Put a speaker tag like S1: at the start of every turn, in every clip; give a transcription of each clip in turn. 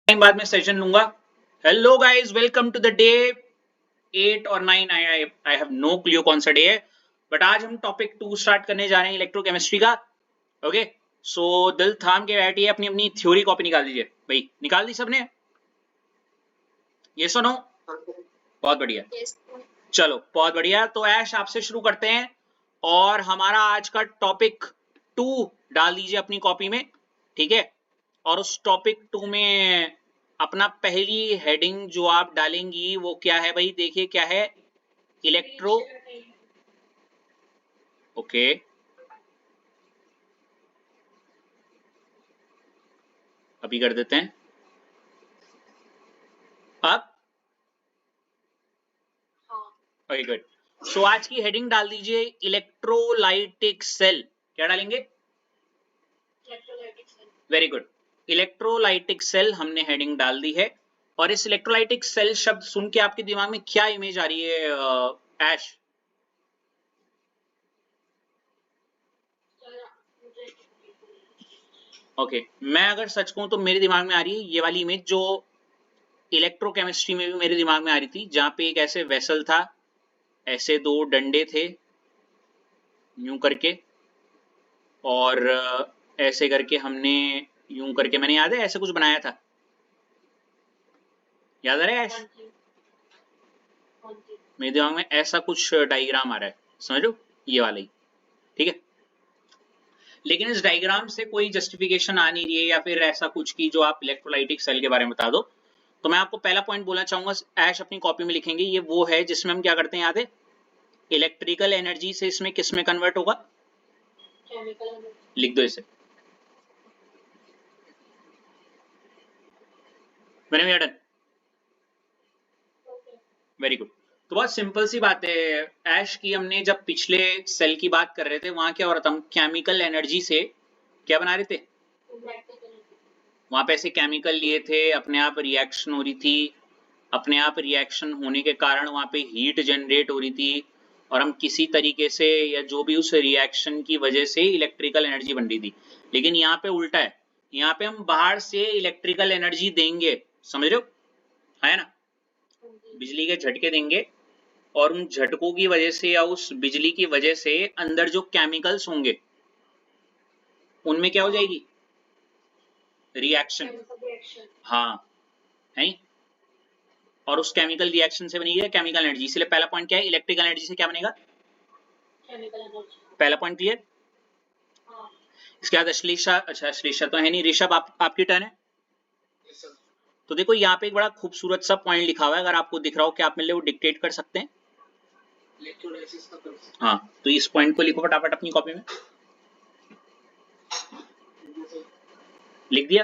S1: Time बाद में session लूंगा। Hello guys, welcome to the day 8 और 9। आई हैव नो क्लियर कौन सा डे है, बट आज हम टॉपिक 2 स्टार्ट करने जा रहे हैं इलेक्ट्रोकेमिस्ट्री का। ओके, सो दिल थाम के बैठिए, अपनी अपनी थ्योरी कॉपी निकाल दीजिए। भाई निकाल दी सबने? ये सुनो, बहुत बढ़िया। चलो बहुत बढ़िया, तो ऐश आपसे शुरू करते हैं और हमारा आज का टॉपिक 2 डाल दीजिए अपनी कॉपी में, ठीक है। और उस टॉपिक 2 में अपना पहली हेडिंग जो आप डालेंगी वो क्या है भाई? देखिए क्या है, इलेक्ट्रो। ओके, अभी कर देते हैं। अब ओके गुड। सो आज की हेडिंग डाल दीजिए इलेक्ट्रोलाइटिक सेल। क्या डालेंगे? वेरी गुड, इलेक्ट्रोलाइटिक सेल हमने हेडिंग डाल दी है। और इस इलेक्ट्रोलाइटिक सेल शब्द सुन के आपके दिमाग में क्या इमेज आ रही है ऐश? ओके, मैं अगर सच कहूं तो मेरे दिमाग में आ रही है ये वाली इमेज जो इलेक्ट्रोकेमिस्ट्री में भी मेरे दिमाग में आ रही थी, जहां पे एक ऐसे वेसल था, ऐसे दो डंडे थे यूं करके, और ऐसे करके हमने यूं करके, मैंने याद है ऐसे कुछ बनाया था, याद आ रहा है ऐश? मेरे दिमाग में ऐसा कुछ डायग्राम आ रहा है, समझो, ये वाला ही, ठीक है। लेकिन इस डायग्राम से कोई जस्टिफिकेशन आ नहीं रही है या फिर ऐसा कुछ की जो आप इलेक्ट्रोलाइटिक सेल के बारे में बता दो। तो मैं आपको पहला पॉइंट बोलना चाहूंगा, ऐश अपनी कॉपी में लिखेंगे, ये वो है जिसमें हम क्या करते हैं, याद है? इलेक्ट्रिकल एनर्जी से इसमें किस में कन्वर्ट होगा? लिख दो इसे, मैंने डन। Very good. तो बहुत सिंपल सी बात है ऐश की, हमने जब पिछले सेल की बात कर रहे थे वहां क्या हो रहा था, हम केमिकल एनर्जी से क्या बना रहे थे? वहां पे ऐसे केमिकल लिए थे, अपने आप रिएक्शन हो रही थी, अपने आप रिएक्शन होने के कारण वहां पे हीट जनरेट हो रही थी, और हम किसी तरीके से या जो भी उस रिएक्शन की वजह से इलेक्ट्रिकल एनर्जी बन रही थी। लेकिन यहाँ पे उल्टा है, यहाँ पे हम बाहर से इलेक्ट्रिकल एनर्जी देंगे, समझ रहे हो, है ना? बिजली के झटके देंगे, और उन झटकों की वजह से या उस बिजली की वजह से अंदर जो केमिकल्स होंगे उनमें क्या हो जाएगी? रिएक्शन। हाँ, है। और उस केमिकल रिएक्शन से बनेगी केमिकल एनर्जी। इसलिए पहला पॉइंट क्या है, इलेक्ट्रिकल एनर्जी से क्या बनेगा? पहला पॉइंट क्लियर। इसके बाद अश्लेषा, अच्छा अश्लेषा तो है नहीं, ऋषभ आपकी टर्न है। तो देखो यहाँ पे एक बड़ा खूबसूरत सा पॉइंट लिखा हुआ है, अगर आपको दिख रहा हो कि आप मेरे लिए वो डिक्टेट कर सकते हैं। हाँ, तो इस पॉइंट को लिखो फटाफट अपनी कॉपी में। लिख दिया?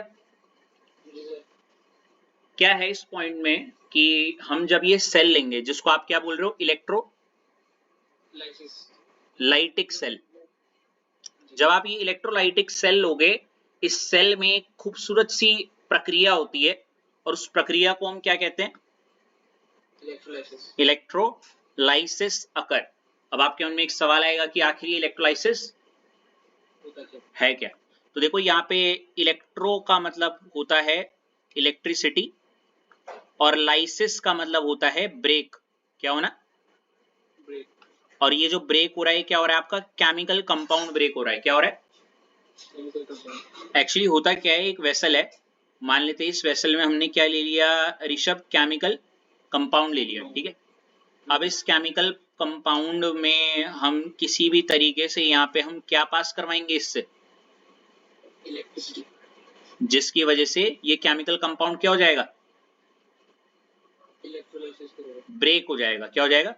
S1: क्या है इस पॉइंट में कि हम जब ये सेल लेंगे, जिसको आप क्या बोल रहे हो, इलेक्ट्रो लाइटिक सेल, जब आप ये इलेक्ट्रोलाइटिक सेल लोगे, इस सेल में एक खूबसूरत सी प्रक्रिया होती है, और उस प्रक्रिया को हम क्या कहते हैं? इलेक्ट्रोलाइसिस अकर। अब आपके मन में एक सवाल आएगा कि आखिर ये इलेक्ट्रोलाइसिस है क्या? तो देखो यहाँ पे इलेक्ट्रो का मतलब होता है इलेक्ट्रिसिटी, और लाइसिस का मतलब होता है ब्रेक। क्या होना? और ये जो ब्रेक हो रहा है क्या हो रहा है? आपका केमिकल कंपाउंड ब्रेक हो रहा है। क्या हो रहा है? एक्चुअली होता क्या है, एक वेसल है, मान लेते हैं इस वेसल में हमने क्या ले लिया ऋषभ, केमिकल कंपाउंड ले लिया, ठीक है। अब इस केमिकल कंपाउंड में हम किसी भी तरीके से यहाँ पे हम क्या पास करवाएंगे इससे? इलेक्ट्रिसिटी, जिसकी वजह से ये केमिकल कंपाउंड क्या हो जाएगा? ब्रेक हो जाएगा। क्या हो जाएगा?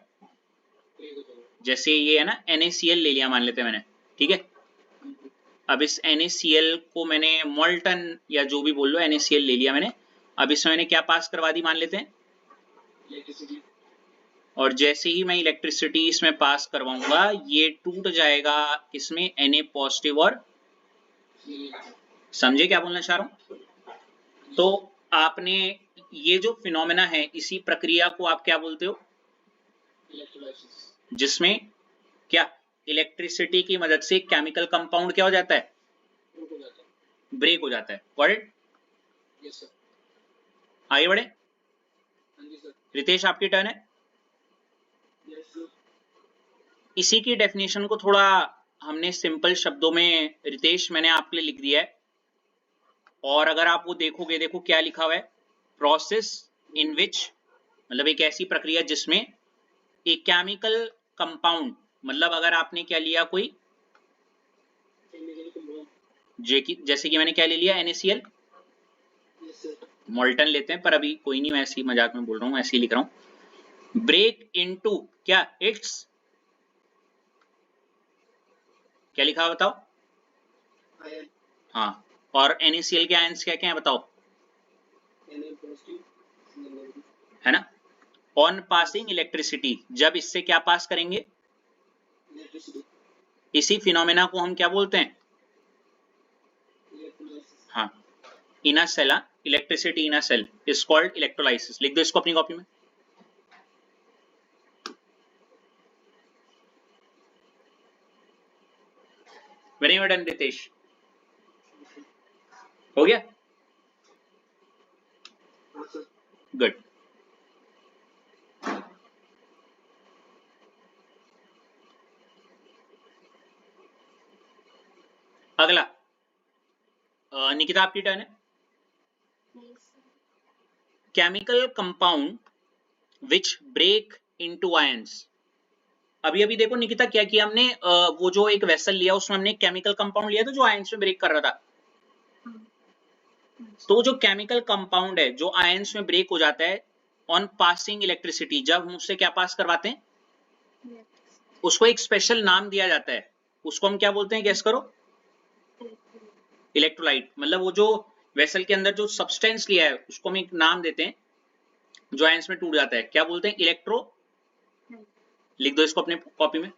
S1: जैसे ये है ना, NaCl ले लिया मान लेते हैं मैंने, ठीक है। अब इस NaCl को मैंने मोल्टन या जो भी बोल लो, NaCl ले लिया मैंने। अब इसमें मैंने क्या पास करवा दी मान लेते हैं? इलेक्ट्रिसिटी। और जैसे ही मैं इलेक्ट्रिसिटी इसमें पास करवाऊंगा, ये टूट जाएगा इसमें Na पॉजिटिव और, समझे क्या बोलना चाह रहा हूं? तो आपने ये जो फिनोमेना है, इसी प्रक्रिया को आप क्या बोलते हो? जिसमें क्या इलेक्ट्रिसिटी की मदद से केमिकल कंपाउंड क्या हो जाता है? ब्रेक हो जाता है। Got it? Yes sir. आगे बढ़े। रितेश आपकी टर्न है। इसी की डेफिनेशन को थोड़ा हमने सिंपल शब्दों में, रितेश मैंने आपके लिए लिख दिया है, और अगर आप वो देखोगे, देखो क्या लिखा हुआ है, प्रोसेस इन विच, मतलब एक ऐसी प्रक्रिया जिसमें एक केमिकल कंपाउंड, मतलब अगर आपने क्या लिया, कोई जैसे कि मैंने क्या ले लिया, NaCl, मोल्टन लेते हैं, पर अभी कोई नहीं, मैं ऐसे ही मजाक में बोल रहा हूँ, ऐसे ही लिख रहा हूँ। ब्रेक इनटू क्या, इट्स, क्या लिखा बताओ। हाँ, और NaCl के आयंस क्या क्या है बताओ, है ना। ऑन पासिंग इलेक्ट्रिसिटी, जब इससे क्या पास करेंगे, इसी फिनोमेना को हम क्या बोलते हैं, हाँ, in a cell, electricity in a cell is called electrolysis. लिख दो इसको अपनी कॉपी में। वेरी वेल डन रितेश, हो गया, गुड। अगला निकिता आपकी टर्न है। Chemical compound which break into ions. अभी अभी देखो निकिता क्या किया हमने, वो जो एक वेसल लिया उसमें हमने केमिकल कंपाउंड लिया था जो आयंस में ब्रेक कर रहा था। तो जो केमिकल कंपाउंड है जो आयंस में ब्रेक हो जाता है ऑन पासिंग इलेक्ट्रिसिटी, जब हम उससे क्या पास करवाते हैं, उसको एक स्पेशल नाम दिया जाता है, उसको हम क्या बोलते हैं, गेस करो। इलेक्ट्रोलाइट, मतलब वो जो वेसल के अंदर जो सब्सटेंस लिया है उसको हम एक नाम देते हैं जो आयंस में टूट जाता है, क्या बोलते हैं, इलेक्ट्रो। लिख दो इसको अपने कॉपी में।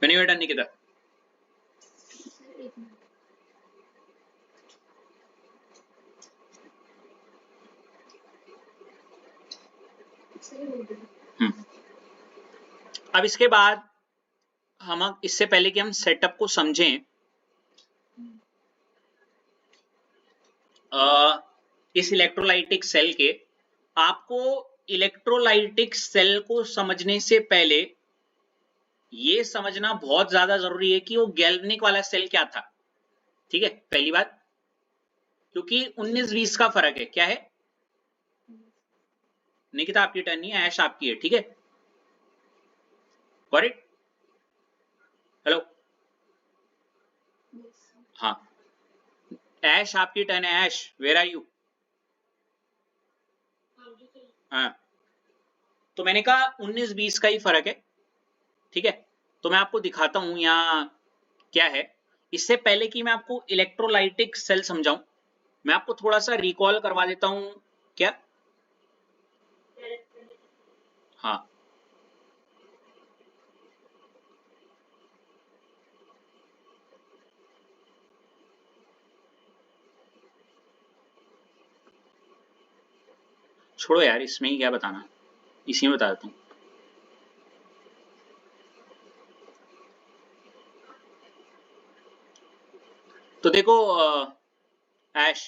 S1: मैंने ये डन नहीं किया। अब इसके बाद हम, इससे पहले कि हम सेटअप को समझें, इस इलेक्ट्रोलाइटिक सेल के, आपको इलेक्ट्रोलाइटिक सेल को समझने से पहले ये समझना बहुत ज्यादा जरूरी है कि वो गैल्वेनिक वाला सेल क्या था। ठीक है, पहली बात, क्योंकि 19-20 का फर्क है। क्या है निकिता, आपकी टर्न नहीं है, ऐश आपकी है, ठीक है, करेक्ट। हेलो, हाँ, ऐश आपकी टर्न है। ऐश, वेयर आर यू। हाँ, तो मैंने कहा 19-20 का ही फर्क है, ठीक है। तो मैं आपको दिखाता हूं यहाँ क्या है। इससे पहले कि मैं आपको इलेक्ट्रोलाइटिक सेल समझाऊं, मैं आपको थोड़ा सा रिकॉल करवा देता हूं। क्या, हाँ, छोड़ो यार, इसमें ही क्या बताना, इसी में बता देता हूं। तो देखो ऐश,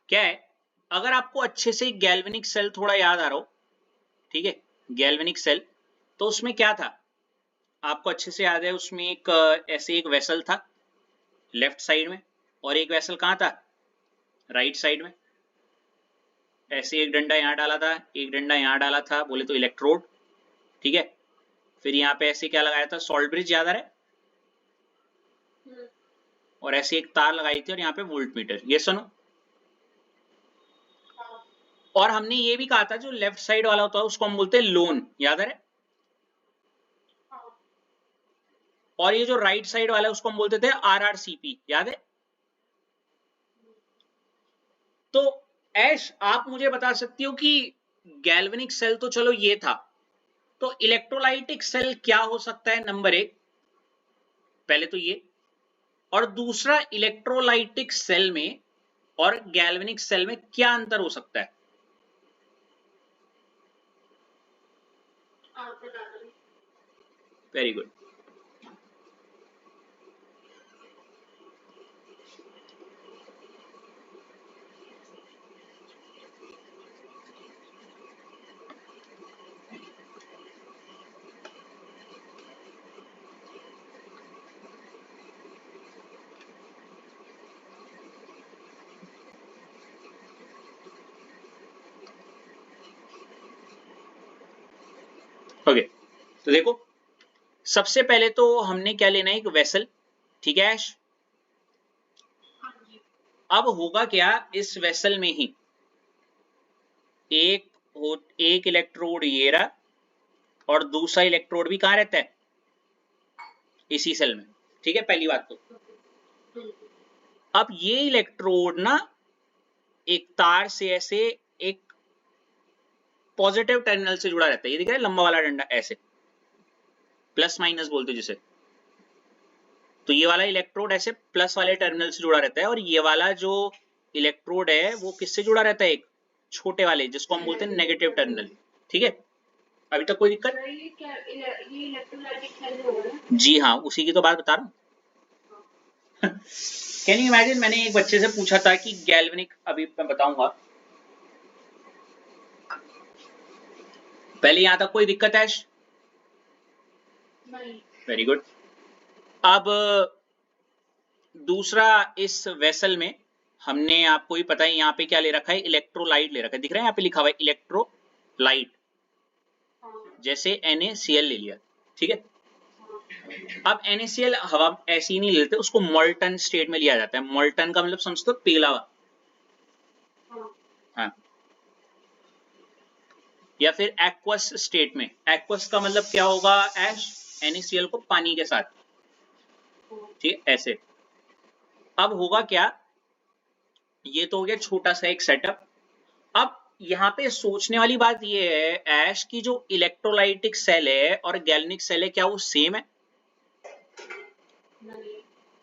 S1: क्या है, अगर आपको अच्छे से गैल्वेनिक सेल थोड़ा याद आ रहा हो, ठीक है, गैल्वेनिक सेल, तो उसमें क्या था, आपको अच्छे से याद है, उसमें एक ऐसे एक वेसल था लेफ्ट साइड में, और एक वेसल कहाँ था, राइट साइड में। ऐसे एक डंडा यहाँ डाला था, एक डंडा यहाँ डाला था, बोले तो इलेक्ट्रोड, ठीक है। फिर यहाँ पे ऐसे क्या लगाया था, सॉल्ट ब्रिज, याद आ रहा है, और ऐसे एक तार लगाई थी, और यहाँ पे वोल्ट मीटर, ये सुनो। और हमने ये भी कहा था जो लेफ्ट साइड वाला होता है उसको हम बोलते हैं लोन, याद है। और ये जो राइट साइड वाला है उसको हम बोलते थे RRCP, याद है। तो ऐश, आप मुझे बता सकती हो कि गैल्वेनिक सेल तो चलो ये था, तो इलेक्ट्रोलाइटिक सेल क्या हो सकता है, नंबर एक, पहले तो ये, और दूसरा इलेक्ट्रोलाइटिक सेल में और गैल्वेनिक सेल में क्या अंतर हो सकता है। Very good. ओके तो देखो, सबसे पहले तो हमने क्या लेना है, एक वेसल, ठीक है ऐश। अब होगा क्या, इस वेसल में ही एक इलेक्ट्रोड ये रहा, और दूसरा इलेक्ट्रोड भी कहाँ रहता है, इसी सेल में, ठीक है। पहली बात तो अब ये इलेक्ट्रोड ना एक तार से ऐसे एक पॉजिटिव टर्मिनल से जुड़ा रहता है, ये दिख रहा है लंबा वाला डंडा, ऐसे प्लस माइनस बोलते हैं जिसे। तो ये वाला इलेक्ट्रोड ऐसे प्लस वाले टर्मिनल से जुड़ा रहता है, और ये वाला जो इलेक्ट्रोड है वो किससे जुड़ा रहता है, एक छोटे वाले जिसको हम बोलते हैं नेगेटिव टर्मिनल, ठीक है। अभी तक कोई दिक्कत? जी हाँ, उसी की तो बात बता रहा हूँ। कैन यू इमेजिन, मैंने एक बच्चे से पूछा था कि गैल्वेनिक, अभी मैं बताऊंगा, पहले यहां तक कोई दिक्कत है? Very good. अब दूसरा, इस वेसल में हमने, आपको ही पता है यहाँ पे क्या ले रखा है, इलेक्ट्रोलाइट ले रखा है, दिख रहा है यहाँ पे लिखा हुआ है इलेक्ट्रोलाइट, जैसे NaCl ले लिया, ठीक है। अब NaCl हवा ऐसी ही नहीं लेते, उसको मोल्टन स्टेट में लिया जाता है। मोल्टन का मतलब समझते हो, पिघला हुआ, हाँ, या फिर एक्वस स्टेट में। एक्वस का मतलब क्या होगा ऐश, NaCl को पानी के साथ, ठीक है, ऐसे। अब होगा क्या, ये तो हो गया छोटा सा एक सेटअप। अब यहाँ पे सोचने वाली बात ये है ऐश की, जो इलेक्ट्रोलाइटिक सेल है और गैल्वेनिक सेल है, क्या वो सेम है?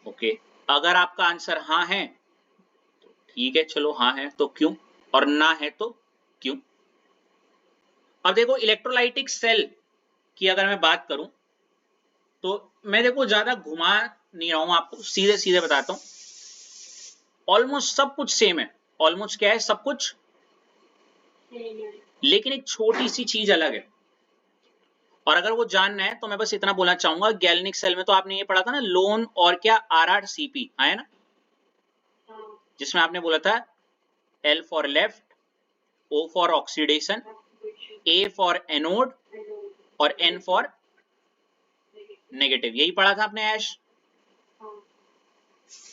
S1: ओके, अगर आपका आंसर हाँ है तो ठीक है, चलो हाँ है तो क्यों, और ना है तो क्यों। अब देखो, इलेक्ट्रोलाइटिक सेल की अगर मैं बात करूं तो मैं देखो ज्यादा घुमा नहीं रहा हूं, आपको सीधे सीधे बताता हूं। ऑलमोस्ट सब कुछ सेम है। ऑलमोस्ट क्या है, सब कुछ, लेकिन एक छोटी सी चीज अलग है। और अगर वो जानना है तो मैं बस इतना बोलना चाहूंगा, गैल्वेनिक सेल में तो आपने ये पढ़ा था ना, लोन और क्या, RrCp है ना, जिसमें आपने बोला था L for left, O for oxidation, A for anode, और N फॉर नेगेटिव। यही पढ़ा था आपने ऐश।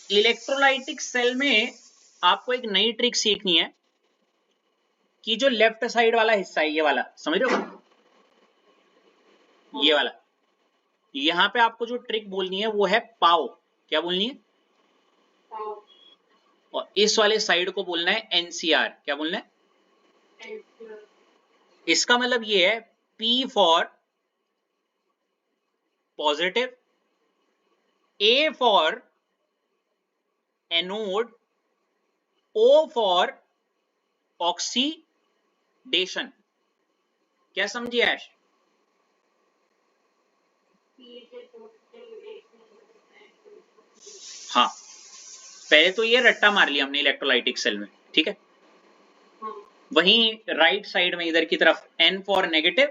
S1: इलेक्ट्रोलाइटिक सेल में आपको एक नई ट्रिक सीखनी है कि जो लेफ्ट साइड वाला हिस्सा है, ये वाला, समझ रहे हो, ये वाला, यहां पे आपको जो ट्रिक बोलनी है वो है पाओ। क्या बोलनी है? और इस वाले साइड को बोलना है NCR। क्या बोलना है? इसका मतलब ये है, P for positive, A for anode, O for oxidation. क्या समझिए ऐश? हाँ, पहले तो ये रट्टा मार लिया हमने इलेक्ट्रोलाइटिक सेल में, ठीक है। वहीं राइट साइड में इधर की तरफ N फॉर नेगेटिव,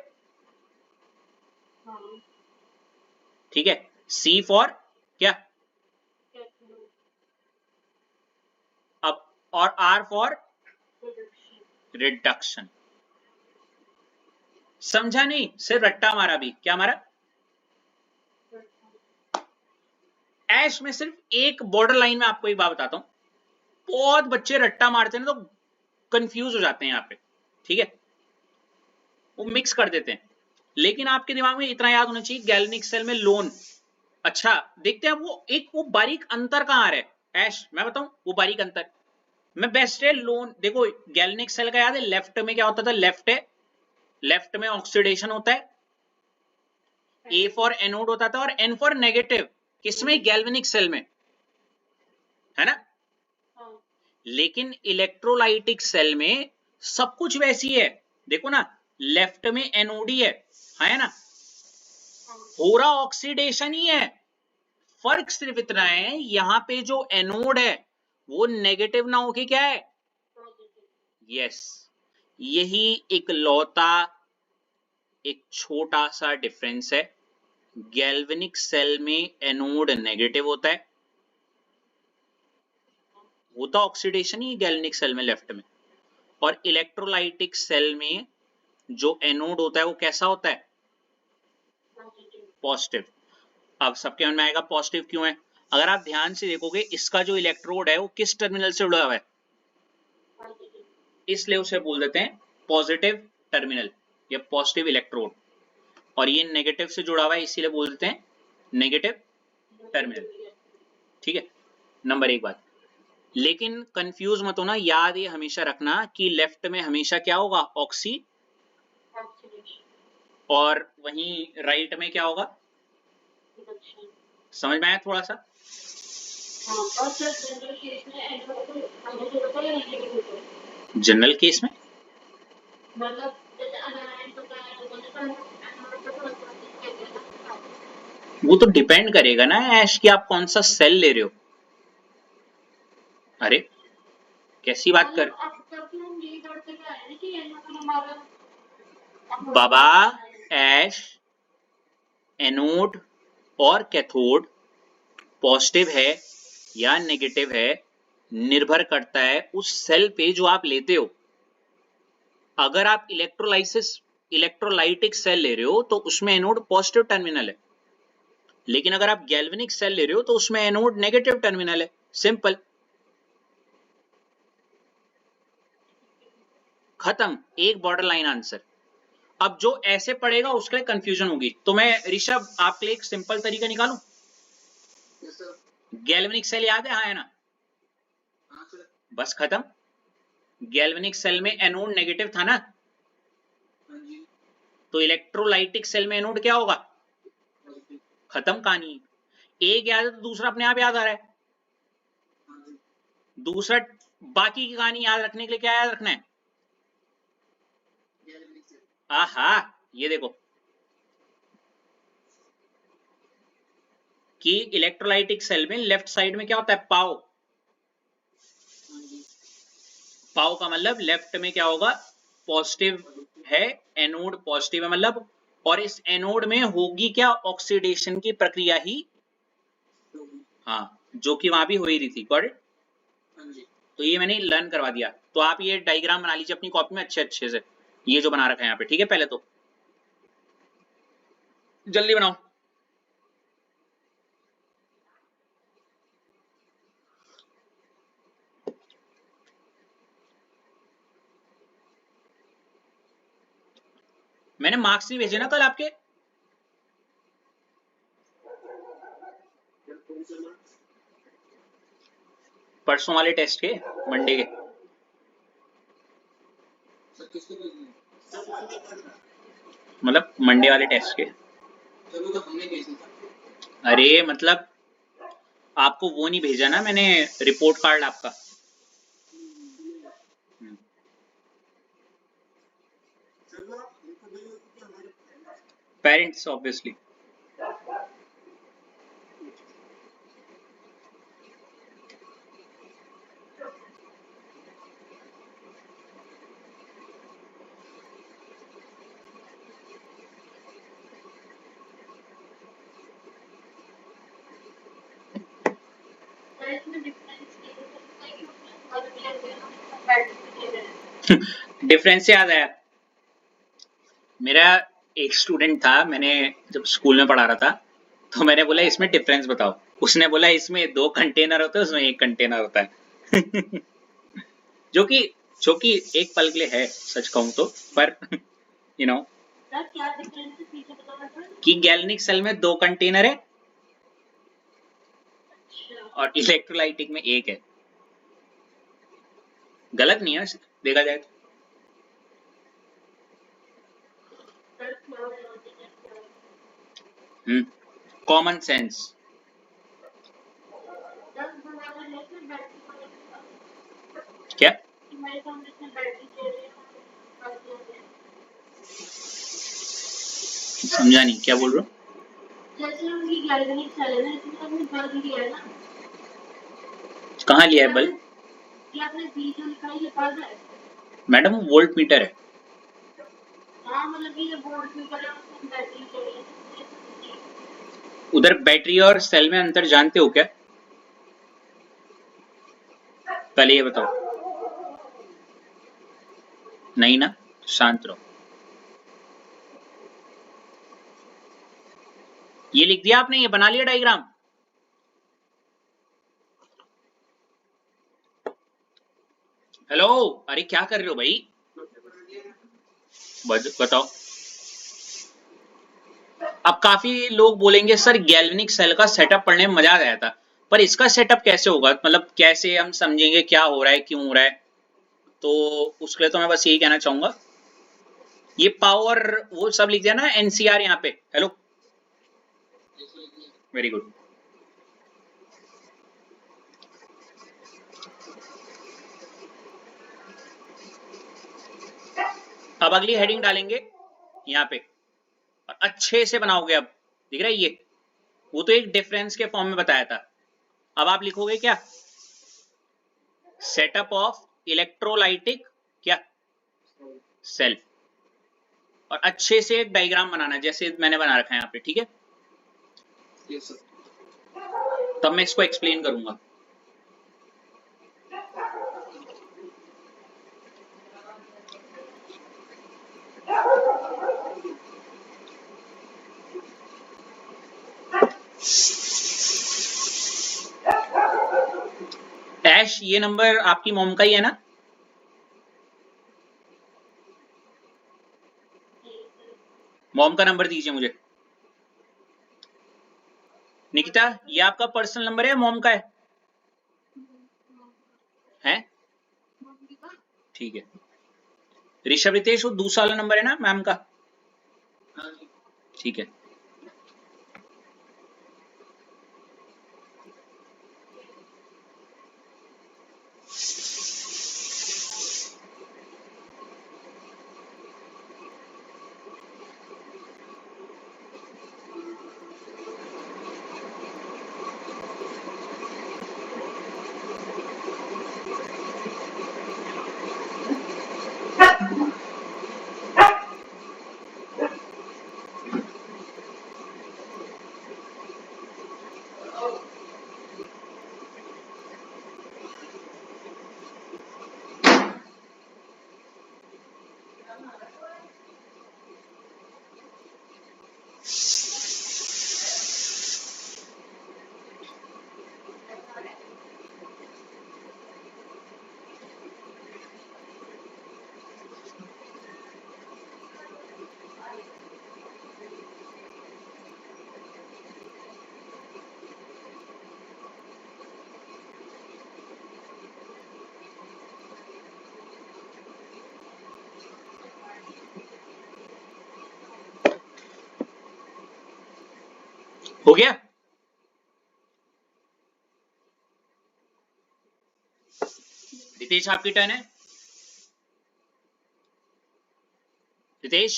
S1: ठीक है, C फॉर क्या, अब, और R फॉर रिडक्शन। समझा नहीं? सिर्फ रट्टा मारा भी। क्या मारा ऐश? में सिर्फ एक बॉर्डर लाइन में आपको एक बात बताता हूं, बहुत बच्चे रट्टा मारते हैं तो कंफ्यूज हो जाते हैं यहाँ पे, ठीक है, वो मिक्स कर देते हैं। लेकिन आपके दिमाग में इतना याद होना चाहिए, गैल्वेनिक सेल में लोन, अच्छा देखते हैं वो बारीक अंतर कहाँ आ रहा है ऐश, मैं बताऊं वो बारीक अंतर। मैं बेस्ट है लोन, देखो गैल्वेनिक सेल का याद है, लेफ्ट में क्या होता था, लेफ्ट है, लेफ्ट में ऑक्सीडेशन होता है, A फॉर एनोड होता था, और N फॉर नेगेटिव, किसमें, गैल्वेनिक सेल में, है ना। लेकिन इलेक्ट्रोलाइटिक सेल में सब कुछ वैसी है, देखो ना, लेफ्ट में एनोड ही है ना, हो रहा ऑक्सीडेशन ही है, फर्क सिर्फ इतना है यहाँ पे जो एनोड है वो नेगेटिव ना होके क्या है, यस, यही एक लौता एक छोटा सा डिफरेंस है। गैल्वेनिक सेल में एनोड नेगेटिव होता है, होता ऑक्सीडेशन ही गैल्वेनिक सेल में लेफ्ट में, और इलेक्ट्रोलाइटिक सेल में जो एनोड होता है वो कैसा होता है, पॉजिटिव। अब सबके मन में आएगा पॉजिटिव क्यों है, अगर आप ध्यान से देखोगे इसका जो इलेक्ट्रोड है वो किस टर्मिनल से जुड़ा हुआ है, इसलिए उसे बोल देते हैं पॉजिटिव टर्मिनल या पॉजिटिव इलेक्ट्रोड, और ये नेगेटिव से जुड़ा हुआ है इसीलिए बोल देते हैं नेगेटिव टर्मिनल। ठीक है, नंबर एक बात, लेकिन कंफ्यूज मत होना, याद ये हमेशा रखना कि लेफ्ट में हमेशा क्या होगा, ऑक्सी, और वहीं राइट में क्या होगा, समझ में आया थोड़ा सा? जनरल केस में वो तो डिपेंड करेगा ना ऐश कि आप कौन सा सेल ले रहे हो। अरे कैसी बात कर बाबा, ऐश एनोड और कैथोड पॉजिटिव है या नेगेटिव है निर्भर करता है उस सेल पे जो आप लेते हो। अगर आप इलेक्ट्रोलाइटिक सेल ले रहे हो तो उसमें एनोड पॉजिटिव टर्मिनल है, लेकिन अगर आप गैल्वेनिक सेल ले रहे हो तो उसमें एनोड नेगेटिव टर्मिनल है, सिंपल, खत्म, एक बॉर्डर लाइन आंसर। अब जो ऐसे पढ़ेगा उसके लिए कंफ्यूजन होगी, तो मैं ऋषभ आपके लिए एक सिंपल तरीका निकालूं। गैल्वेनिक सेल याद है, हाँ है ना, बस खत्म। गैल्वेनिक सेल में एनोड नेगेटिव था ना, तो इलेक्ट्रोलाइटिक सेल में एनोड क्या होगा, खत्म कहानी। एक याद है तो दूसरा अपने आप याद आ रहा है, दूसरा बाकी की कहानी याद रखने के लिए क्या याद रखना है, आहा, ये देखो कि इलेक्ट्रोलाइटिक सेल में लेफ्ट साइड में क्या होता है, पाव, पाव का मतलब लेफ्ट में क्या होगा, पॉजिटिव है, एनोड पॉजिटिव है मतलब, और इस एनोड में होगी क्या, ऑक्सीडेशन की प्रक्रिया ही, हाँ, जो कि वहां भी हो ही रही थी, गॉट इट। तो ये मैंने लर्न करवा दिया, तो आप ये डायग्राम बना लीजिए अपनी कॉपी में अच्छे अच्छे से, ये जो बना रखा है यहाँ पे, ठीक है, पहले तो जल्दी बनाओ। मैंने मार्क्स नहीं भेजे ना कल आपके, परसों वाले टेस्ट के, मंडे के, मतलब मंडे वाले टेस्ट के। अरे मतलब आपको वो नहीं भेजा ना मैंने, रिपोर्ट कार्ड आपका। Parents obviously. डिफरेंस याद है, मेरा एक स्टूडेंट था, मैंने जब स्कूल में पढ़ा रहा था तो मैंने बोला इसमें डिफरेंस बताओ, उसने बोला इसमें 2 कंटेनर होते हैं उसमें 1 कंटेनर होता है। जो कि एक पल के लिए है सच कहूं तो, पर यू नो कि गैल्वेनिक सेल में 2 कंटेनर है और इलेक्ट्रोलाइटिक में 1 है, गलत नहीं है वैसे देखा जाए तो। Common sense. क्या समझा नहीं, क्या बोल रहे हो? कहाँ लिया है बल्ब? मैडम वोल्ट मीटर है। उधर बैटरी और सेल में अंतर जानते हो क्या? पहले ये बताओ। नहीं ना, शांत रहो। ये लिख दिया आपने, ये बना लिया डायग्राम? हेलो, अरे क्या कर रहे हो भाई? बताओ। अब काफी लोग बोलेंगे सर गैल्वेनिक सेल का सेटअप पढ़ने में मजा आ गया था, पर इसका सेटअप कैसे होगा, मतलब कैसे हम समझेंगे क्या हो रहा है, क्यों हो रहा है? तो उसके लिए तो मैं बस यही कहना चाहूंगा, ये पावर वो सब लिख दिया ना एनसीआर यहाँ पे। Hello, very good. अब अगली हेडिंग डालेंगे यहाँ पे, और अच्छे से बनाओगे। अब दिख रहा है ये, वो तो एक डिफरेंस के फॉर्म में बताया था। अब आप लिखोगे क्या? सेटअप ऑफ इलेक्ट्रोलाइटिक क्या सेल, और अच्छे से एक डायग्राम बनाना जैसे मैंने बना रखा है यहाँ पे, ठीक है? yes, तब मैं इसको एक्सप्लेन करूंगा। ऐश, ये नंबर आपकी मॉम का ही है ना? मॉम का नंबर दीजिए मुझे। निकिता, ये आपका पर्सनल नंबर है, मॉम का है? हैं? ठीक है। ऋषभ रितेश, वो दूसरा वाला नंबर है ना मैम का? ठीक है। हो गया? रितेश, आपकी टर्न है। रितेश,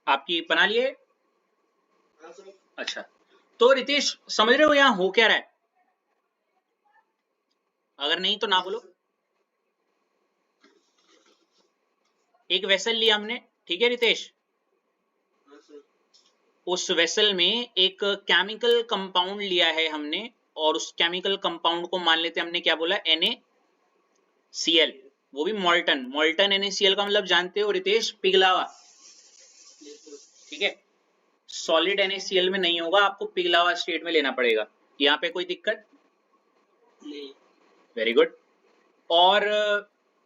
S1: आपकी बना लिए? अच्छा, तो रितेश समझ रहे हो यहाँ हो क्या रहा है? अगर नहीं तो ना बोलो। एक वेसल लिया हमने, ठीक है रितेश? उस वेसल में एक केमिकल कंपाउंड लिया है हमने, और उस केमिकल कंपाउंड को मान लेते हमने क्या बोला, NaCl, वो भी मॉल्टन। मॉल्टन NaCl का मतलब जानते हो रितेश? पिघला हुआ, ठीक है? सॉलिड NaCl में नहीं होगा, आपको पिघला हुआ स्टेट में लेना पड़ेगा। यहाँ पे कोई दिक्कत नहीं? Very good. और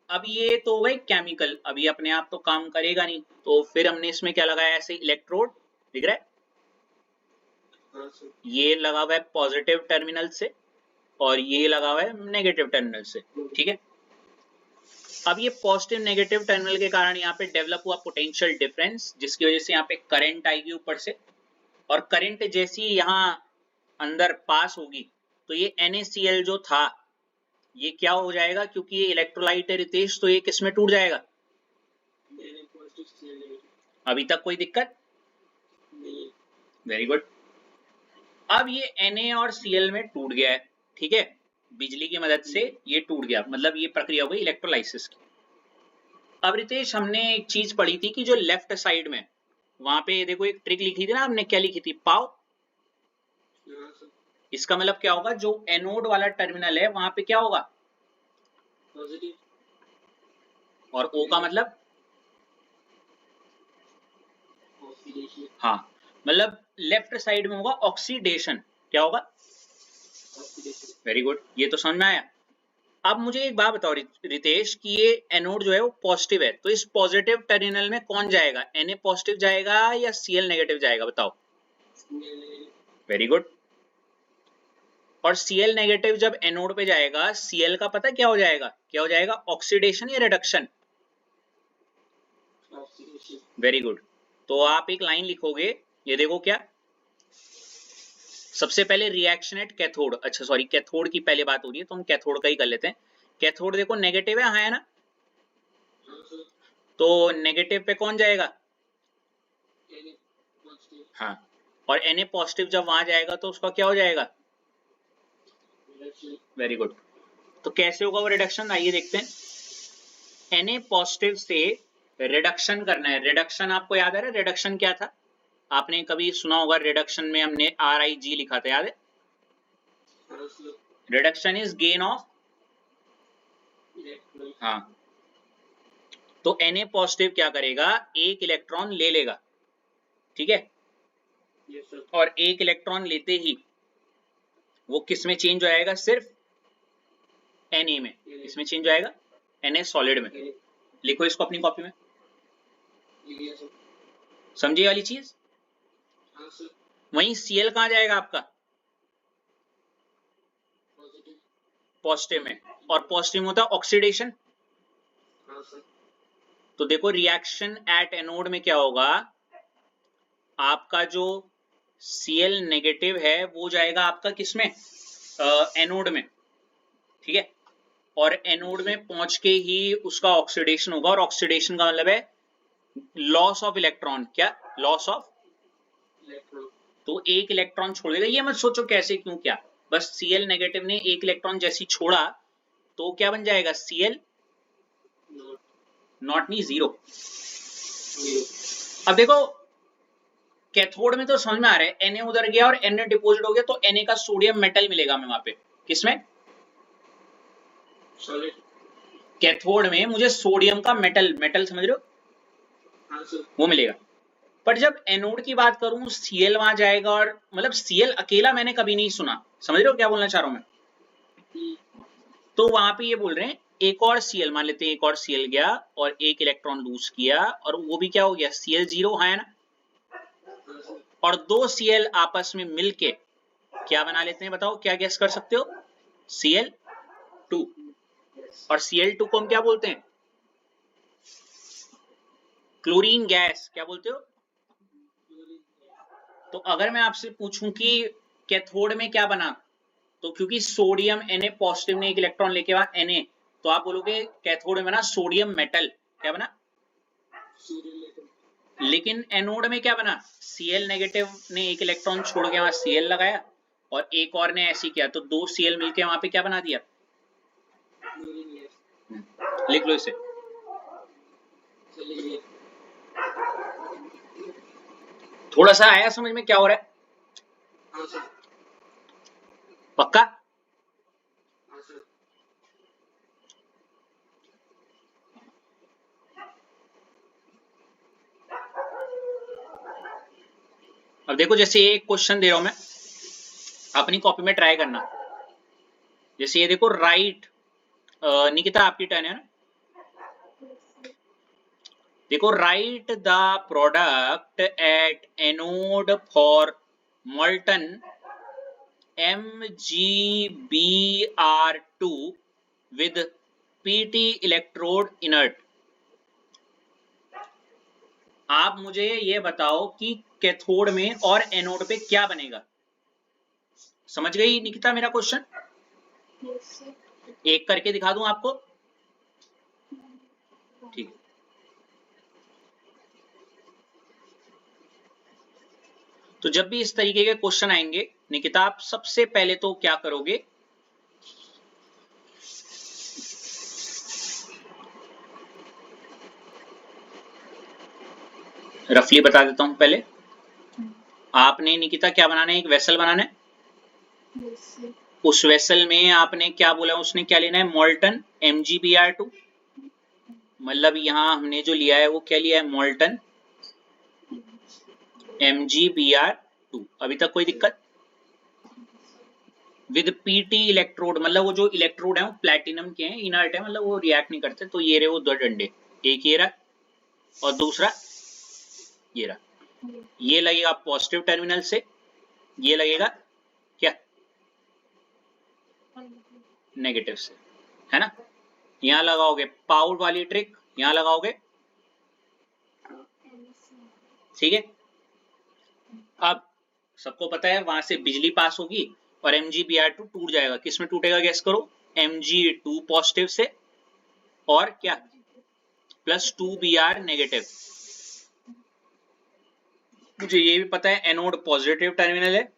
S1: अब ये तो भाई केमिकल, अभी अपने आप तो काम करेगा नहीं, तो फिर हमने इसमें क्या लगाया, ऐसे इलेक्ट्रोड, दिख रहा है? ये लगा हुआ है पॉजिटिव टर्मिनल से, और ये लगा हुआ है नेगेटिव टर्मिनल से, ठीक है? अब ये पॉजिटिव नेगेटिव टर्मिनल के कारण यहाँ पे डेवलप हुआ पोटेंशियल डिफरेंस, जिसकी वजह से यहाँ पे करंट आएगी ऊपर से, और करंट जैसी यहाँ अंदर पास होगी तो ये NaCl जो था ये क्या हो जाएगा, क्योंकि ये इलेक्ट्रोलाइट है रितेश, तो ये किसमें टूट जाएगा? अभी तक कोई दिक्कत नहीं? Very good. अब ये Na और Cl में टूट गया है, ठीक है, बिजली की मदद से ये टूट गया, मतलब ये प्रक्रिया हो गई इलेक्ट्रोलाइसिस की। अब रितेश हमने एक चीज पढ़ी थी कि जो लेफ्ट साइड में वहां पे देखो एक ट्रिक लिखी थी ना आपने, क्या लिखी थी, पाव। इसका मतलब क्या होगा, जो एनोड वाला टर्मिनल है वहां पे क्या होगा, पॉजिटिव, और O का मतलब, हाँ, मतलब लेफ्ट साइड में होगा ऑक्सीडेशन, क्या होगा, वेरी गुड, ये तो समझ में आया। अब मुझे एक बात बताओ रितेश कि ये एनोड जो है वो पॉजिटिव है, तो इस पॉजिटिव टर्मिनल में कौन जाएगा, Na पॉजिटिव जाएगा या Cl नेगेटिव जाएगा, बताओ। Very good. और Cl नेगेटिव जब एनोड पे जाएगा, Cl का पता क्या हो जाएगा, क्या हो जाएगा, ऑक्सीडेशन या रिडक्शन, वेरी गुड। तो आप एक लाइन लिखोगे, ये देखो क्या, सबसे पहले रिएक्शन एट कैथोड, अच्छा सॉरी कैथोड की पहले बात हो रही है तो हम कैथोड का ही कर लेते हैं। कैथोड देखो नेगेटिव है, हाँ है ना, तो नेगेटिव पे कौन जाएगा, हाँ, और Na पॉजिटिव जब वहां जाएगा तो उसका क्या हो जाएगा, वेरी गुड। तो कैसे होगा वो रिडक्शन, आइए देखते हैं। Na पॉजिटिव से रिडक्शन करना है, रिडक्शन आपको याद है, रिडक्शन क्या था, आपने कभी सुना होगा, रिडक्शन में हमने RIG लिखा था, याद है, रिडक्शन इज गेन ऑफ, हाँ, तो Na पॉजिटिव क्या करेगा, एक इलेक्ट्रॉन ले लेगा, ठीक है, और एक इलेक्ट्रॉन लेते ही वो किस में चेंज हो जाएगा, सिर्फ Na में, इसमें चेंज हो जाएगा, Na सॉलिड में, लिखो इसको अपनी कॉपी में, समझिए वाली चीज। वहीं Cl कहां जाएगा आपका, पॉजिटिव में, और पॉजिटिव होता है ऑक्सीडेशन, तो देखो रिएक्शन एट एनोड में क्या होगा, आपका जो Cl नेगेटिव है वो जाएगा आपका किसमें, एनोड में, ठीक है, और एनोड में पहुंच के ही उसका ऑक्सीडेशन होगा, और ऑक्सीडेशन का मतलब है लॉस ऑफ इलेक्ट्रॉन, क्या, लॉस ऑफ, तो एक इलेक्ट्रॉन छोड़ देगा, ये मत सोचो कैसे क्यों क्या, बस Cl नेगेटिव ने एक इलेक्ट्रॉन जैसी छोड़ा तो क्या बन जाएगा, Cl नॉट नी जीरो। अब देखो कैथोड में तो समझ में आ रहा है, Na उधर गया और Na डिपोजिट हो गया, तो Na का सोडियम मेटल मिलेगा हमें वहां पे, किसमें, सॉलिड, कैथोड में मुझे सोडियम का मेटल, मेटल समझ रहे हो, वो मिलेगा। पर जब एनोड की बात करूं, Cl वहां जाएगा, और मतलब Cl अकेला मैंने कभी नहीं सुना, समझ रहे हो क्या बोलना चाह रहा हूं मैं, तो वहां पे ये बोल रहे हैं एक और Cl, मान लेते हैं एक और Cl गया और एक इलेक्ट्रॉन लूज किया, और वो भी क्या हो गया, Cl जीरो, है ना, और दो Cl आपस में मिलके क्या बना लेते हैं, बताओ क्या गेस कर सकते हो, Cl2, और Cl2 को हम क्या बोलते हैं, क्लोरीन गैस, क्या बोलते हो। तो अगर मैं आपसे पूछूं कि कैथोड में क्या बना, तो क्योंकि सोडियम Na पॉजिटिव ने एक इलेक्ट्रॉन लेके वहां Na, तो आप बोलोगे कैथोड में बना सोडियम मेटल, क्या बना, लेकिन एनोड में क्या बना, Cl नेगेटिव ने एक इलेक्ट्रॉन छोड़ के वहां Cl लगाया, और एक और ने ऐसे किया, तो दो Cl मिलके वहां पे क्या बना दिया, लिख लो इसे, थोड़ा सा आया समझ में क्या हो रहा है, पक्का, अब देखो जैसे एक क्वेश्चन दे रहा हूं मैं, अपनी कॉपी में ट्राई करना, जैसे ये देखो राइट, निकिता आपकी टर्न है ना, देखो right the product at anode for molten MgBr2 with Pt electrode inert। आप मुझे ये बताओ कि कैथोड में और एनोड पे क्या बनेगा, समझ गई निकिता मेरा क्वेश्चन, एक करके दिखा दूं आपको, ठीक, तो जब भी इस तरीके के क्वेश्चन आएंगे निकिता, आप सबसे पहले तो क्या करोगे, रफली बता देता हूं पहले। आपने निकिता क्या बनाना है, एक वेसल बनाना है। उस वेसल में आपने क्या बोला, उसने क्या लेना है, मोल्टन MgBr2। मतलब यहां हमने जो लिया है वो क्या लिया है, मोल्टन MgBr2। अभी तक कोई दिक्कत? विद PT इलेक्ट्रोड, मतलब वो जो इलेक्ट्रोड है वो प्लेटिनम के हैं, इनर्ट है, मतलब वो रिएक्ट नहीं करते। तो ये रहे वो दो डंडे, एक ये रहा और दूसरा ये रहा। ये लगेगा पॉजिटिव टर्मिनल से, ये लगेगा क्या, नेगेटिव से, है ना। यहां लगाओगे पाउड वाली ट्रिक, यहां लगाओगे, ठीक है। अब सबको पता है वहां से बिजली पास होगी और MgBr2 टूट जाएगा। किसमें टूटेगा गैस करो, Mg2 पॉजिटिव से और क्या, +2Br नेगेटिव। मुझे ये भी पता है एनोड पॉजिटिव टर्मिनल है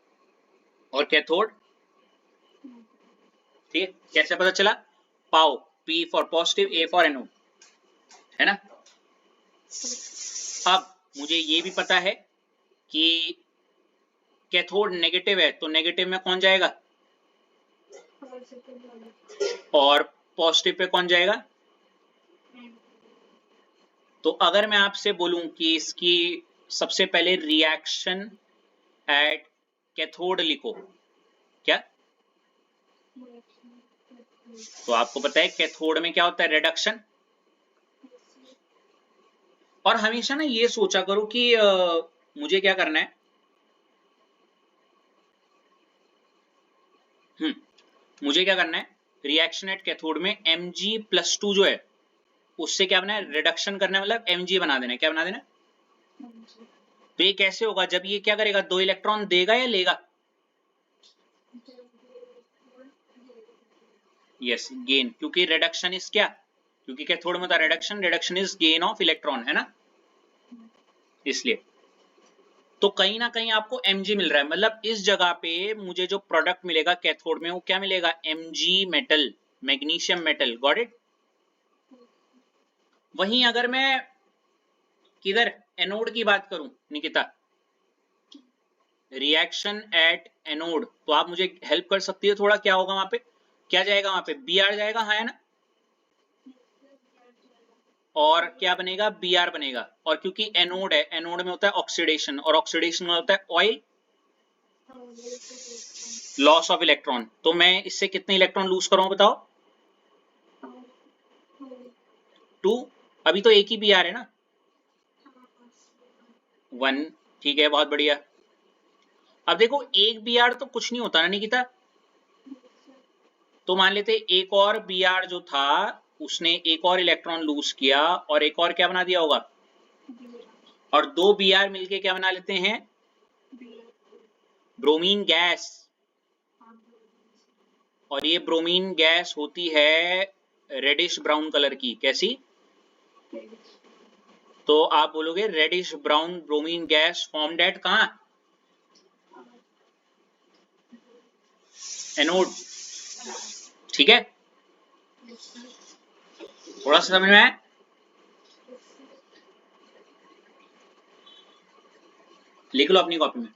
S1: और कैथोड, ठीक है। कैसे पता चला, पाओ, P for positive, A for anode, है ना। अब मुझे ये भी पता है कि कैथोड नेगेटिव है, तो नेगेटिव में कौन जाएगा और पॉजिटिव पे कौन जाएगा। तो अगर मैं आपसे बोलूं कि इसकी सबसे पहले रिएक्शन एट कैथोड लिखो, क्या, तो आपको पता है कैथोड में क्या होता है, रिडक्शन। और हमेशा ना ये सोचा करो कि मुझे क्या करना है, मुझे क्या करना है, रिएक्शन एट कैथोड में Mg+2 जो है उससे क्या बना है, रिडक्शन करना है, मतलब Mg बना देना है। क्या बना देना है? तो ये कैसे होगा, जब ये क्या करेगा, दो इलेक्ट्रॉन देगा या लेगा, यस गेन, क्योंकि रिडक्शन इज क्या, क्योंकि कैथोड में था reduction, reduction is gain of electron, है ना, इसलिए। तो कहीं ना कहीं आपको Mg मिल रहा है, मतलब इस जगह पे मुझे जो प्रोडक्ट मिलेगा कैथोड में वो क्या मिलेगा, Mg metal, magnesium metal, got it. वहीं अगर मैं किधर एनोड की बात करूं निकिता, रिएक्शन एट एनोड, तो आप मुझे हेल्प कर सकती है थोड़ा, क्या होगा वहां पे, क्या जाएगा वहां पे, Br जाएगा, हाँ है ना, और क्या बनेगा, Br बनेगा। और क्योंकि एनोड है, एनोड में होता है ऑक्सीडेशन, और ऑक्सीडेशन में होता है ऑयल, लॉस ऑफ इलेक्ट्रॉन। तो मैं इससे कितने इलेक्ट्रॉन लूज कर रहा हूं बताओ, 2। अभी तो एक ही Br है ना, 1, ठीक है, बहुत बढ़िया। अब देखो एक Br तो कुछ नहीं होता ना निकिता, तो मान लेते एक और Br जो था उसने एक और इलेक्ट्रॉन लूज किया और एक और क्या बना दिया होगा, और दो Br मिलके क्या बना लेते हैं, ब्रोमीन गैस। और ये ब्रोमीन गैस होती है रेडिश ब्राउन कलर की, कैसी, तो आप बोलोगे reddish brown bromine gas formed at कहां, एनोड, ठीक है। थोड़ा सा समझ में आया, लिख लो अपनी कॉपी में।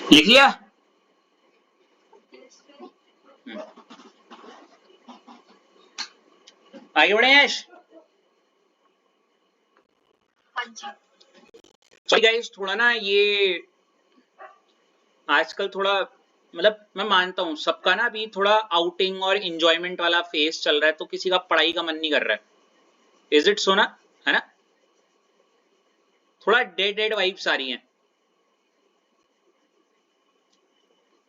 S1: लिख लिया, आगे बढ़े यश। सॉरी गाइस, थोड़ा ना ये आजकल थोड़ा मतलब मैं मानता हूं सबका ना अभी थोड़ा आउटिंग और इंजॉयमेंट वाला फेस चल रहा है, तो किसी का पढ़ाई का मन नहीं कर रहा है। इज इट सो ना? है ना? थोड़ा डेड डेड वाइब्स आ रही हैं।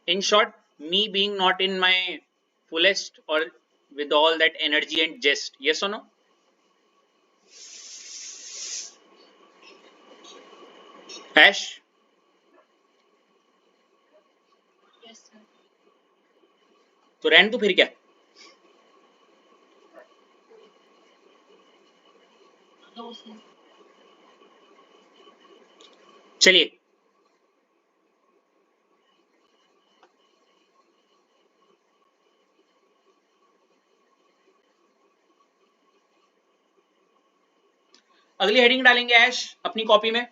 S1: In short, me being not in my fullest or with all that energy and jest. Yes or no? Ash? तो रहने तो फिर क्या? चलिए, अगली हेडिंग डालेंगे ऐश अपनी कॉपी में।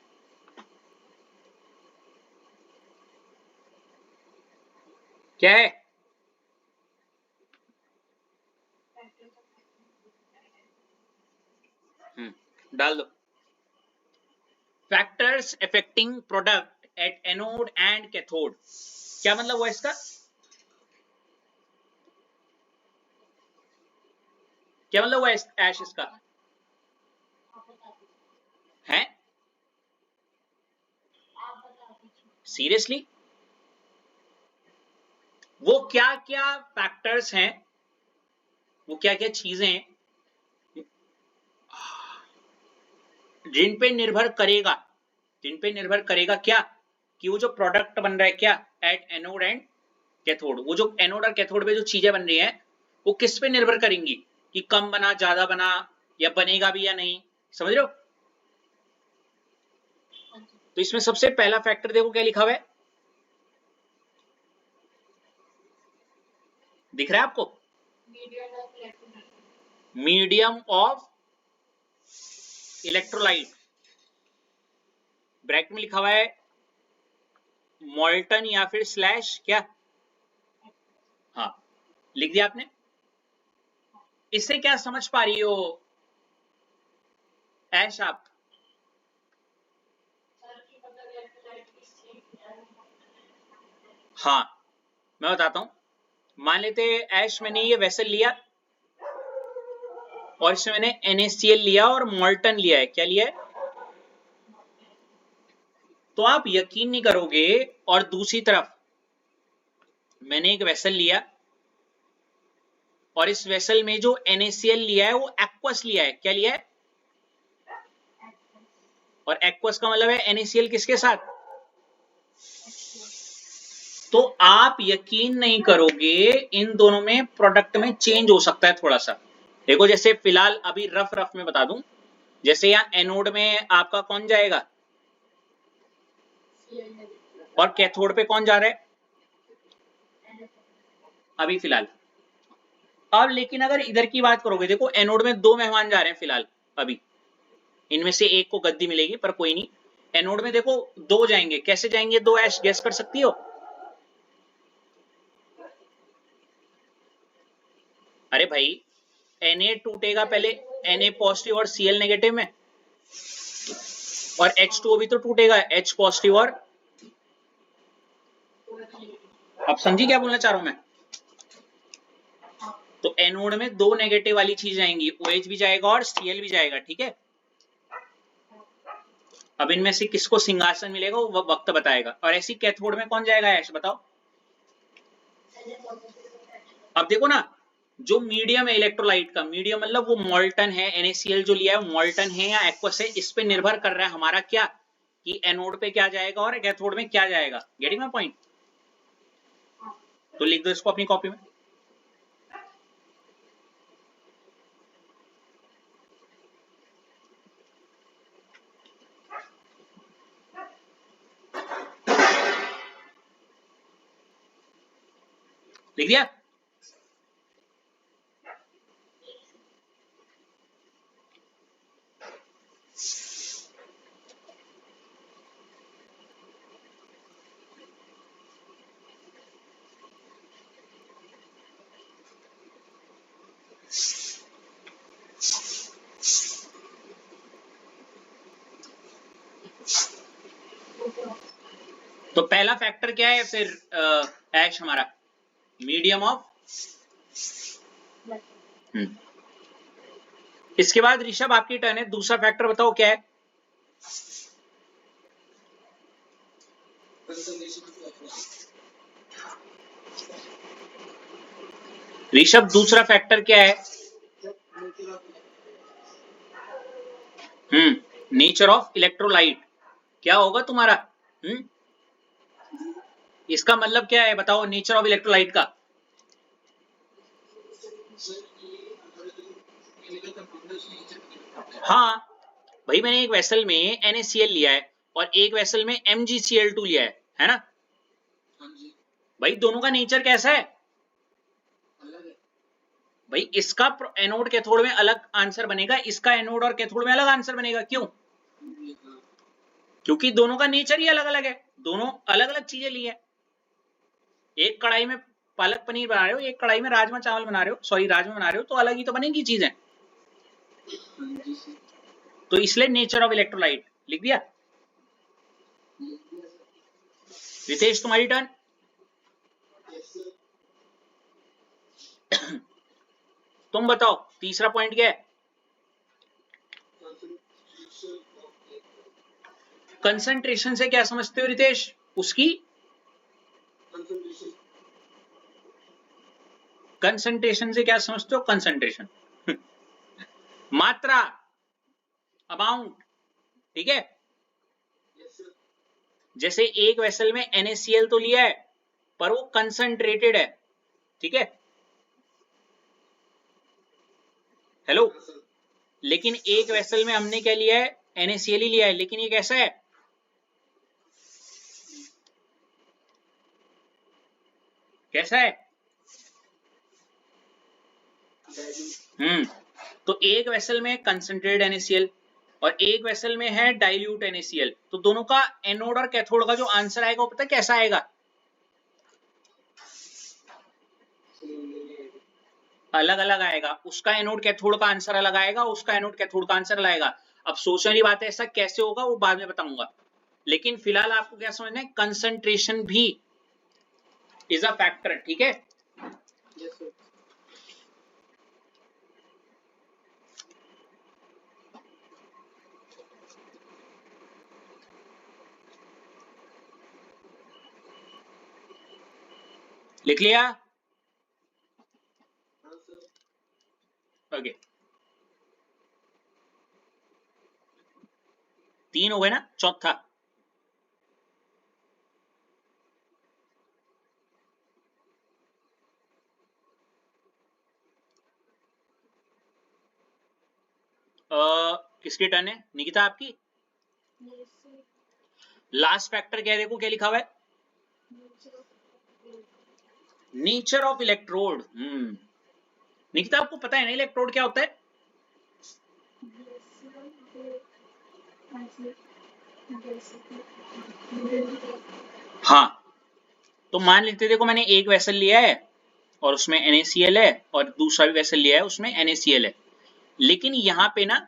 S1: क्या है? डाल दो। Factors affecting product at anode and cathode. क्या मतलब हुआ इसका? क्या मतलब हुआ ऐश इसका? है? सीरियसली? वो क्या क्या फैक्टर्स हैं, वो क्या क्या चीजें हैं जिन पे निर्भर करेगा, जिन पे निर्भर करेगा क्या, कि वो जो प्रोडक्ट बन रहा है क्या एट एनोड एंड कैथोड, वो जो एनोड और कैथोड पे जो चीजें बन रही हैं वो किस पे निर्भर करेंगी, कि कम बना, ज्यादा बना, या बनेगा भी या नहीं। समझ रहे हो? तो इसमें सबसे पहला फैक्टर देखो क्या लिखा हुआ है, दिख रहा है आपको? मीडियम ऑफ इलेक्ट्रोलाइट, ब्रैकेट में लिखा हुआ है मॉल्टन या फिर स्लैश क्या। हाँ, लिख दिया आपने। इससे क्या समझ पा रही हो ऐश आप? हाँ, मैं बताता हूं। मान लेते ऐश मैंने ये वेसल लिया और इसमें मैंने NaCl लिया और मॉल्टन लिया है। क्या लिया है? तो आप यकीन नहीं करोगे, और दूसरी तरफ मैंने एक वेसल लिया और इस वेसल में जो NaCl लिया है वो एक्वस लिया है। क्या लिया है? और एक्वस का मतलब है NaCl किसके साथ? तो आप यकीन नहीं करोगे, इन दोनों में प्रोडक्ट में चेंज हो सकता है थोड़ा सा। देखो, जैसे फिलहाल अभी रफ रफ में बता दूं, जैसे यहाँ एनोड में आपका कौन जाएगा और कैथोड पे कौन जा रहा है अभी फिलहाल। अब लेकिन अगर इधर की बात करोगे, देखो एनोड में दो मेहमान जा रहे हैं फिलहाल अभी, इनमें से एक को गद्दी मिलेगी पर कोई नहीं। एनोड में देखो दो जाएंगे, कैसे जाएंगे दो ऐश, गैस कर सकती हो? अरे भाई, Na टूटेगा पहले, Na पॉजिटिव और Cl नेगेटिव में, और H2O भी तो टूटेगा, H पॉजिटिव और। अब समझी क्या बोलना चाह रहा हूं मैं? तो एनोड में दो नेगेटिव वाली चीज आएंगी, OH भी जाएगा और Cl भी जाएगा, ठीक है। अब इनमें से किसको सिंहासन मिलेगा वो वक्त बताएगा। और ऐसी कैथोड में कौन जाएगा ऐश, बताओ? अब देखो ना, जो मीडियम है इलेक्ट्रोलाइट का, मीडियम मतलब वो मॉल्टन है, NaCl जो लिया है मॉल्टन है या एक्वस है, इस पे निर्भर कर रहा है हमारा क्या, कि एनोड पे क्या जाएगा और कैथोड में क्या जाएगा। Getting my point? तो लिख दो इसको अपनी कॉपी में। लिख दिया? तो पहला फैक्टर क्या है फिर ऐश हमारा? Medium of. इसके बाद ऋषभ आपकी टर्न है, दूसरा फैक्टर बताओ क्या है? ऋषभ दूसरा फैक्टर क्या है? Nature of electrolyte. क्या होगा तुम्हारा? इसका मतलब क्या है बताओ, नेचर ऑफ इलेक्ट्रोलाइट का? हाँ भाई, मैंने एक वेसल में NaCl लिया है और एक वेसल में MgCl2 लिया है ना? भाई दोनों का नेचर कैसा है? भाई इसका एनोड कैथोड में अलग आंसर बनेगा, इसका एनोड और कैथोड में अलग आंसर बनेगा। क्यों? क्योंकि दोनों का नेचर ही अलग अलग है, दोनों अलग अलग चीजें ली है। एक कढ़ाई में पालक पनीर बना रहे हो, एक कढ़ाई में राजमा चावल बना रहे हो, सॉरी राजमा बना रहे हो, तो अलग ही तो बनेगी चीजें। तो इसलिए नेचर ऑफ इलेक्ट्रोलाइट लिख दिया। रितेश तुम्हारी टर्न। तुम बताओ तीसरा पॉइंट क्या है? कंसंट्रेशन से क्या समझते हो रितेश? उसकी कंसंट्रेशन से क्या समझते हो? कंसंट्रेशन मात्रा, अमाउंट, ठीक है? जैसे एक वेसल में NaCl तो लिया है पर वो कंसंट्रेटेड है, ठीक है? हेलो, लेकिन एक वेसल में हमने क्या लिया है? NaCl ही लिया है, लेकिन ये कैसा है? कैसा है? तो एक वेसल में कंसंट्रेटेड NaCl और एक वेसल में है डाइल्यूट NaCl, तो दोनों का एनोड और कैथोड का जो आंसर आएगा वो पता है कैसा आएगा? अलग अलग आएगा। उसका एनोड कैथोड का आंसर अलग आएगा, उसका एनोड कैथोड का आंसर अलग आएगा। अब सोचने वाली बात है, ऐसा कैसे होगा वो बाद में बताऊंगा, लेकिन फिलहाल आपको क्या समझना है? कंसंट्रेशन भी इज अ फैक्टर, ठीक है? लिख लिया? ओके, 3 हो गए ना, चौथा किसकी टर्न है? निकिता आपकी। लास्ट फैक्टर क्या है? देखो क्या लिखा हुआ है, नेचर ऑफ इलेक्ट्रोड। निकिता आपको पता है ना इलेक्ट्रोड क्या होता है? हाँ, तो मान लेते, देखो मैंने एक वेसल लिया है और उसमें NaCl है और दूसरा भी वेसल लिया है उसमें NaCl है, लेकिन यहाँ पे ना,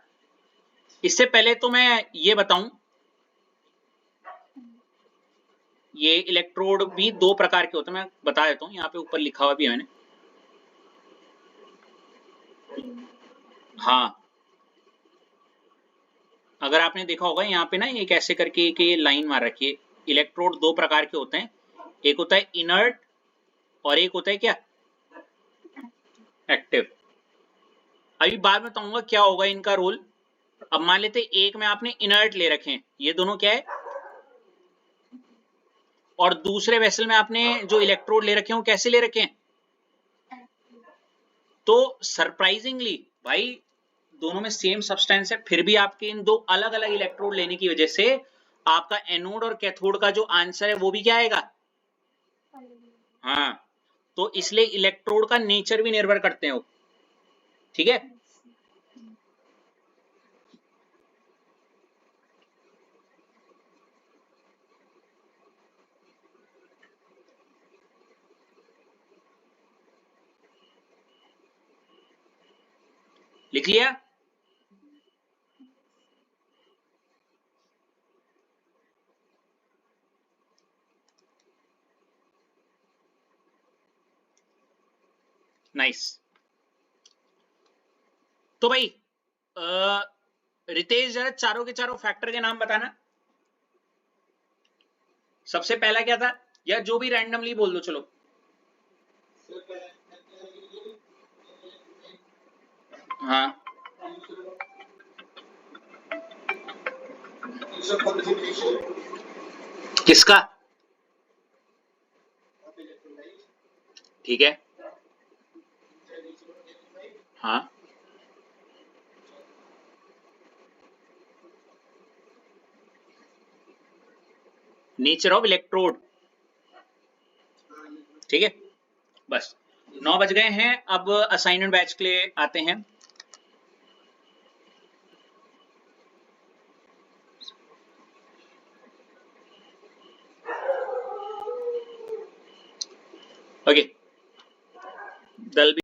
S1: इससे पहले तो मैं ये बताऊं, ये इलेक्ट्रोड भी 2 प्रकार के होते हैं, मैं बता देता हूँ, यहाँ पे ऊपर लिखा हुआ भी है मैंने। हाँ, अगर आपने देखा होगा यहाँ पे ना एक ऐसे करके एक ये लाइन मार रखी है। इलेक्ट्रोड 2 प्रकार के होते हैं, एक होता है इनर्ट और एक होता है क्या? एक्टिव। अभी बाद में बताऊंगा क्या होगा इनका रोल। अब मान लेते एक में आपने इनर्ट ले रखे हैं, ये दोनों क्या है? और दूसरे वेसल में आपने जो इलेक्ट्रोड ले रखे हैं वो कैसे ले रखे हैं? तो सरप्राइजिंगली भाई दोनों में सेम सब्सटेंस है, फिर भी आपके इन 2 अलग अलग इलेक्ट्रोड लेने की वजह से आपका एनोड और कैथोड का जो आंसर है वो भी क्या आएगा? हाँ, तो इसलिए इलेक्ट्रोड का नेचर भी निर्भर करते हो, ठीक है? लिख लिया? नाइस। तो भाई रितेश जरा चारों के चारों फैक्टर के नाम बताना। सबसे पहला क्या था, या जो भी रैंडमली बोल दो चलो। हाँ किसका? ठीक है। हाँ नेचर ऑफ इलेक्ट्रोड। ठीक है बस 9 बज गए हैं। अब असाइनमेंट बैच के लिए आते हैं। ओके दल